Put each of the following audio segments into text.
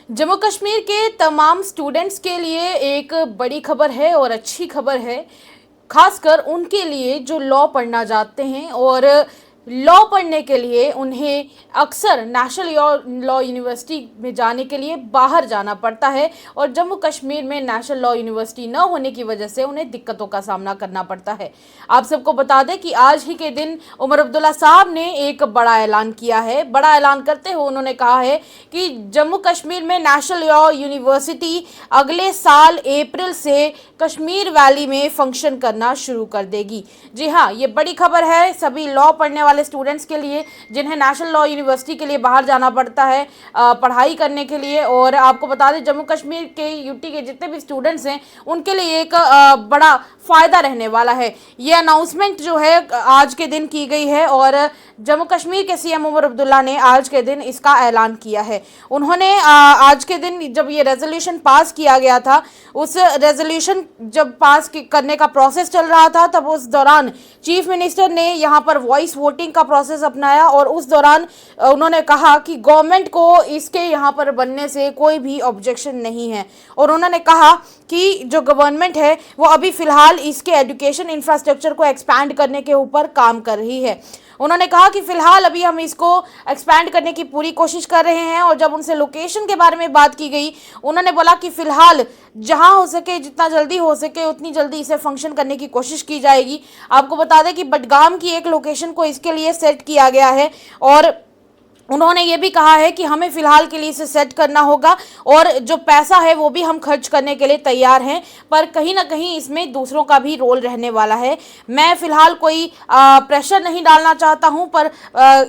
जम्मू कश्मीर के तमाम स्टूडेंट्स के लिए एक बड़ी खबर है और अच्छी खबर है, खासकर उनके लिए जो लॉ पढ़ना चाहते हैं और लॉ पढ़ने के लिए उन्हें अक्सर नेशनल लॉ यूनिवर्सिटी में जाने के लिए बाहर जाना पड़ता है और जम्मू कश्मीर में नेशनल लॉ यूनिवर्सिटी न होने की वजह से उन्हें दिक्कतों का सामना करना पड़ता है। आप सबको बता दें कि आज ही के दिन उमर अब्दुल्ला साहब ने एक बड़ा ऐलान किया है। बड़ा ऐलान करते हुए उन्होंने कहा है कि जम्मू कश्मीर में नेशनल लॉ यूनिवर्सिटी अगले साल अप्रैल से कश्मीर वैली में फंक्शन करना शुरू कर देगी। जी हाँ, ये बड़ी खबर है सभी लॉ पढ़ने वाले स्टूडेंट्स के लिए जिन्हें नेशनल लॉ यूनिवर्सिटी के लिए बाहर जाना पड़ता है पढ़ाई करने के लिए। और आपको बता दें जम्मू कश्मीर के यूटी के जितने भी स्टूडेंट्स हैं उनके लिए एक बड़ा फ़ायदा रहने वाला है। ये अनाउंसमेंट जो है आज के दिन की गई है और जम्मू कश्मीर के सीएम उमर अब्दुल्ला ने आज के दिन इसका ऐलान किया है। उन्होंने आज के दिन जब ये रेजोल्यूशन पास किया गया था, उस रेजोल्यूशन जब पास करने का प्रोसेस चल रहा था तब उस दौरान चीफ मिनिस्टर ने यहाँ पर वॉइस वोटिंग का प्रोसेस अपनाया और उस दौरान उन्होंने कहा कि गवर्नमेंट को इसके यहाँ पर बनने से कोई भी ऑब्जेक्शन नहीं है। और उन्होंने कहा कि जो गवर्नमेंट है वो अभी फ़िलहाल इसके एजुकेशन इंफ्रास्ट्रक्चर को एक्सपैंड करने के ऊपर काम कर रही है। उन्होंने कहा कि फ़िलहाल अभी हम इसको एक्सपैंड करने की पूरी कोशिश कर रहे हैं। और जब उनसे लोकेशन के बारे में बात की गई, उन्होंने बोला कि फ़िलहाल जहां हो सके, जितना जल्दी हो सके उतनी जल्दी इसे फंक्शन करने की कोशिश की जाएगी। आपको बता दें कि बडगाम की एक लोकेशन को इसके लिए सेट किया गया है और उन्होंने ये भी कहा है कि हमें फ़िलहाल के लिए इसे सेट करना होगा और जो पैसा है वो भी हम खर्च करने के लिए तैयार हैं, पर कहीं ना कहीं इसमें दूसरों का भी रोल रहने वाला है। मैं फ़िलहाल कोई प्रेशर नहीं डालना चाहता हूं, पर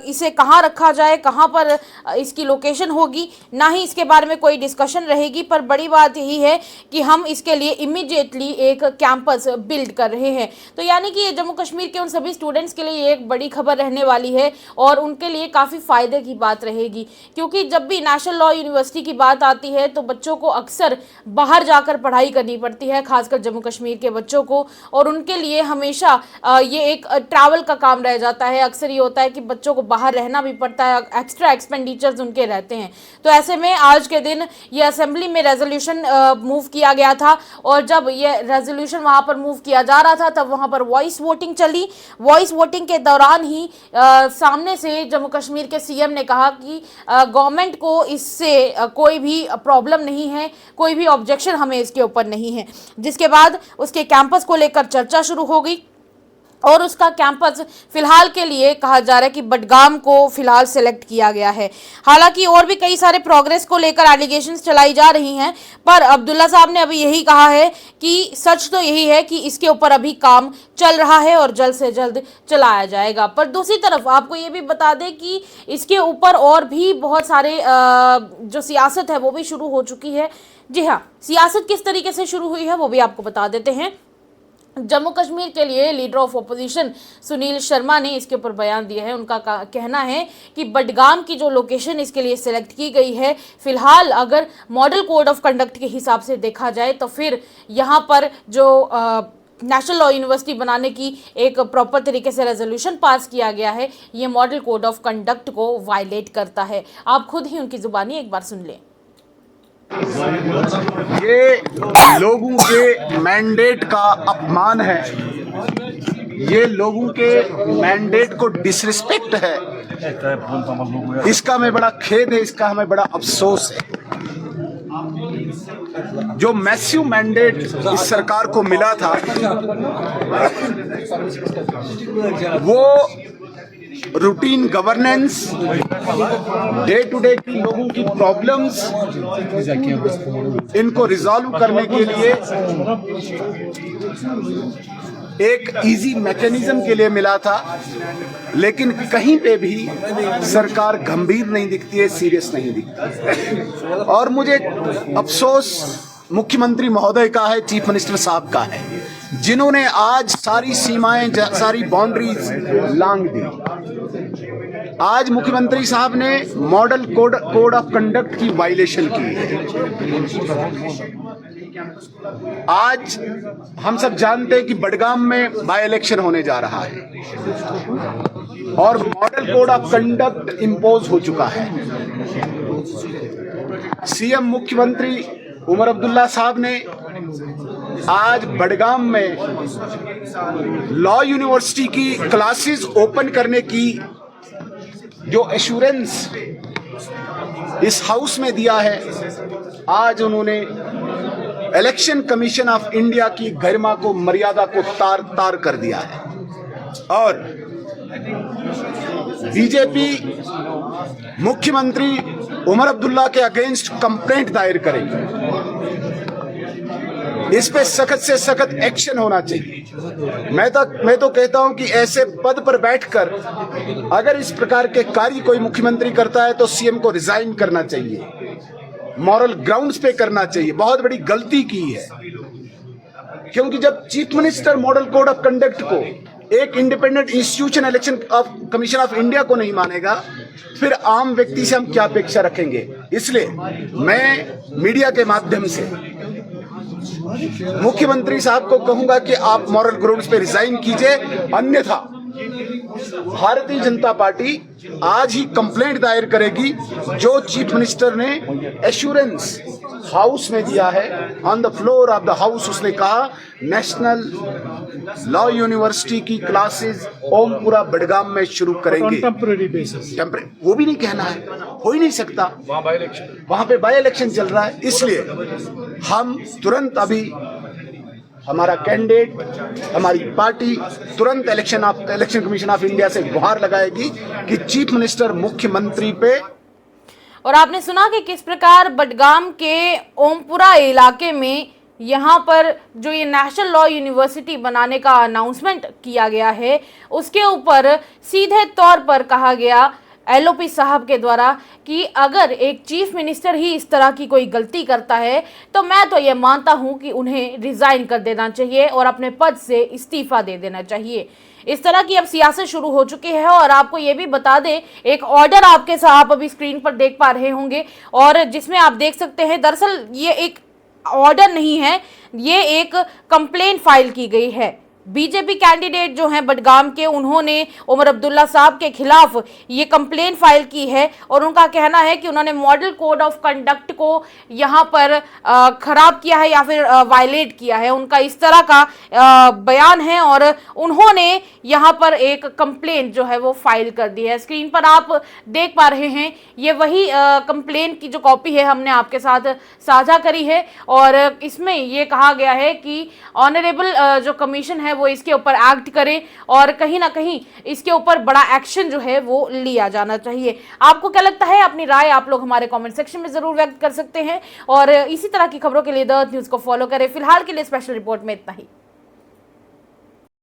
इसे कहाँ रखा जाए, कहाँ पर इसकी लोकेशन होगी, ना ही इसके बारे में कोई डिस्कशन रहेगी। पर बड़ी बात यही है कि हम इसके लिए इमीडिएटली एक कैंपस बिल्ड कर रहे हैं। तो यानी कि ये जम्मू कश्मीर के उन सभी स्टूडेंट्स के लिए एक बड़ी खबर रहने वाली है और उनके लिए काफ़ी फ़ायदे की बात रहेगी, क्योंकि जब भी नेशनल लॉ यूनिवर्सिटी की बात आती है तो बच्चों को अक्सर बाहर जाकर पढ़ाई करनी पड़ती है, खासकर जम्मू कश्मीर के बच्चों को। और उनके लिए हमेशा ये एक ट्रैवल का काम रह जाता है। अक्सर ये होता है कि बच्चों को बाहर रहना भी पड़ता है, एक्स्ट्रा एक्सपेंडिचर्स उनके रहते हैं। तो ऐसे में आज के दिन ये असेंबली में रेजोल्यूशन मूव किया गया था और जब ये रेजोल्यूशन वहाँ पर मूव किया जा रहा था तब वहाँ पर वॉइस वोटिंग चली। वॉइस वोटिंग के दौरान ही सामने से जम्मू कश्मीर के सीएम ने कहा कि गवर्नमेंट को इससे कोई भी प्रॉब्लम नहीं है, कोई भी ऑब्जेक्शन हमें इसके ऊपर नहीं है। जिसके बाद उसके कैंपस को लेकर चर्चा शुरू हो गई और उसका कैंपस फिलहाल के लिए कहा जा रहा है कि बडगाम को फिलहाल सेलेक्ट किया गया है। हालांकि और भी कई सारे प्रोग्रेस को लेकर एलिगेशंस चलाई जा रही हैं, पर अब्दुल्ला साहब ने अभी यही कहा है कि सच तो यही है कि इसके ऊपर अभी काम चल रहा है और जल्द से जल्द चलाया जाएगा। पर दूसरी तरफ आपको ये भी बता दें कि इसके ऊपर और भी बहुत सारे जो सियासत है वो भी शुरू हो चुकी है। जी हाँ, सियासत किस तरीके से शुरू हुई है वो भी आपको बता देते हैं। जम्मू कश्मीर के लिए leader of opposition Sunil Sharma ने इसके ऊपर बयान दिया है। उनका कहना है कि बडगाम की जो लोकेशन इसके लिए सिलेक्ट की गई है, फिलहाल अगर मॉडल कोड ऑफ कंडक्ट के हिसाब से देखा जाए तो फिर यहाँ पर जो नेशनल लॉ यूनिवर्सिटी बनाने की एक प्रॉपर तरीके से रेजोल्यूशन पास किया गया है, ये मॉडल कोड ऑफ कंडक्ट को वायलेट करता है। आप खुद ही उनकी जुबानी एक बार सुन लें। ये लोगों के मैंडेट का अपमान है, ये लोगों के मैंडेट को डिसरिस्पेक्ट है। इसका हमें बड़ा खेद है, इसका हमें बड़ा अफसोस है। जो मैसिव मैंडेट इस सरकार को मिला था वो routine governance, day to day की लोगों की प्रॉब्लम्स, इनको रिजॉल्व करने के लिए एक इजी मैकेनिज्म के लिए मिला था। लेकिन कहीं पे भी सरकार गंभीर नहीं दिखती है, सीरियस नहीं दिखती। और मुझे अफसोस मुख्यमंत्री महोदय का है, चीफ मिनिस्टर साहब का है, जिन्होंने आज सारी सीमाएं, सारी बाउंड्रीज लांघ दी। आज मुख्यमंत्री साहब ने मॉडल कोड ऑफ कंडक्ट की वायलेशन की है। आज हम सब जानते हैं कि बडगाम में बाय इलेक्शन होने जा रहा है। और model code of conduct impose हो चुका है। सीएम मुख्यमंत्री उमर अब्दुल्ला साहब ने आज बडगाम में लॉ यूनिवर्सिटी की क्लासेस ओपन करने की जो एश्योरेंस इस हाउस में दिया है, आज उन्होंने इलेक्शन कमीशन ऑफ इंडिया की गरिमा को, मर्यादा को तार तार कर दिया है और बीजेपी मुख्यमंत्री उमर अब्दुल्ला के अगेंस्ट कंप्लेंट दायर करेगी। इस पे सख्त से सख्त एक्शन होना चाहिए। मैं तो कहता हूं कि ऐसे पद पर बैठकर अगर इस प्रकार के कार्य कोई मुख्यमंत्री करता है तो सीएम को रिजाइन करना चाहिए, मॉरल ग्राउंड्स पे करना चाहिए। बहुत बड़ी गलती की है, क्योंकि जब chief minister model code of conduct को एक independent institution election commission of India को नहीं मानेगा, फिर आम व्यक्ति से हम क्या अपेक्षा रखेंगे। इसलिए मैं मीडिया के माध्यम से मुख्यमंत्री साहब को कहूंगा कि आप मॉरल ग्राउंड्स पे रिजाइन कीजिए, अन्यथा भारतीय जनता पार्टी आज ही कंप्लेंट दायर करेगी। जो चीफ मिनिस्टर ने एश्योरेंस हाउस में दिया है, on the floor of the house उसने कहा नेशनल लॉ यूनिवर्सिटी की क्लासेस ओमपुरा बडगाम में शुरू करेंगे टेम्पररी बेसिस। वो भी नहीं कहना है, हो ही नहीं सकता, वहां पे बाय इलेक्शन चल रहा है। इसलिए हम तुरंत अभी हमारा कैंडिडेट, हमारी पार्टी तुरंत इलेक्शन कमीशन ऑफ इंडिया से गुहार लगाएगी कि चीफ मिनिस्टर मुख्यमंत्री पे। और आपने सुना कि किस प्रकार बडगाम के ओमपुरा इलाके में यहाँ पर जो ये नेशनल लॉ यूनिवर्सिटी बनाने का अनाउंसमेंट किया गया है, उसके ऊपर सीधे तौर पर कहा गया एलओपी साहब के द्वारा कि अगर एक चीफ मिनिस्टर ही इस तरह की कोई गलती करता है तो मैं तो ये मानता हूं कि उन्हें रिजाइन कर देना चाहिए और अपने पद से इस्तीफा दे देना चाहिए। इस तरह की अब सियासत शुरू हो चुकी है। और आपको ये भी बता दें, एक ऑर्डर आपके साथ अभी स्क्रीन पर देख पा रहे होंगे और जिसमें आप देख सकते हैं, दरअसल ये एक ऑर्डर नहीं है, ये एक कंप्लेंट फाइल की गई है। बीजेपी कैंडिडेट जो हैं बडगाम के, उन्होंने उमर अब्दुल्ला साहब के खिलाफ ये कंप्लेंट फाइल की है और उनका कहना है कि उन्होंने मॉडल कोड ऑफ कंडक्ट को यहाँ पर खराब किया है या फिर वायलेट किया है। उनका इस तरह का बयान है और उन्होंने यहाँ पर एक कंप्लेंट जो है वो फाइल कर दी है। स्क्रीन पर आप देख पा रहे हैं, ये वही कंप्लेंट की जो कॉपी है हमने आपके साथ साझा करी है और इसमें ये कहा गया है कि ऑनरेबल जो कमीशन है वो इसके ऊपर एक्ट करे और कहीं ना कहीं इसके ऊपर बड़ा एक्शन जो है वो लिया जाना चाहिए। आपको क्या लगता है? अपनी राय आप लोग हमारे कमेंट सेक्शन में जरूर व्यक्त कर सकते हैं और इसी तरह की खबरों के लिए द न्यूज़ को फॉलो करें। फिलहाल के लिए स्पेशल रिपोर्ट में इतना ही।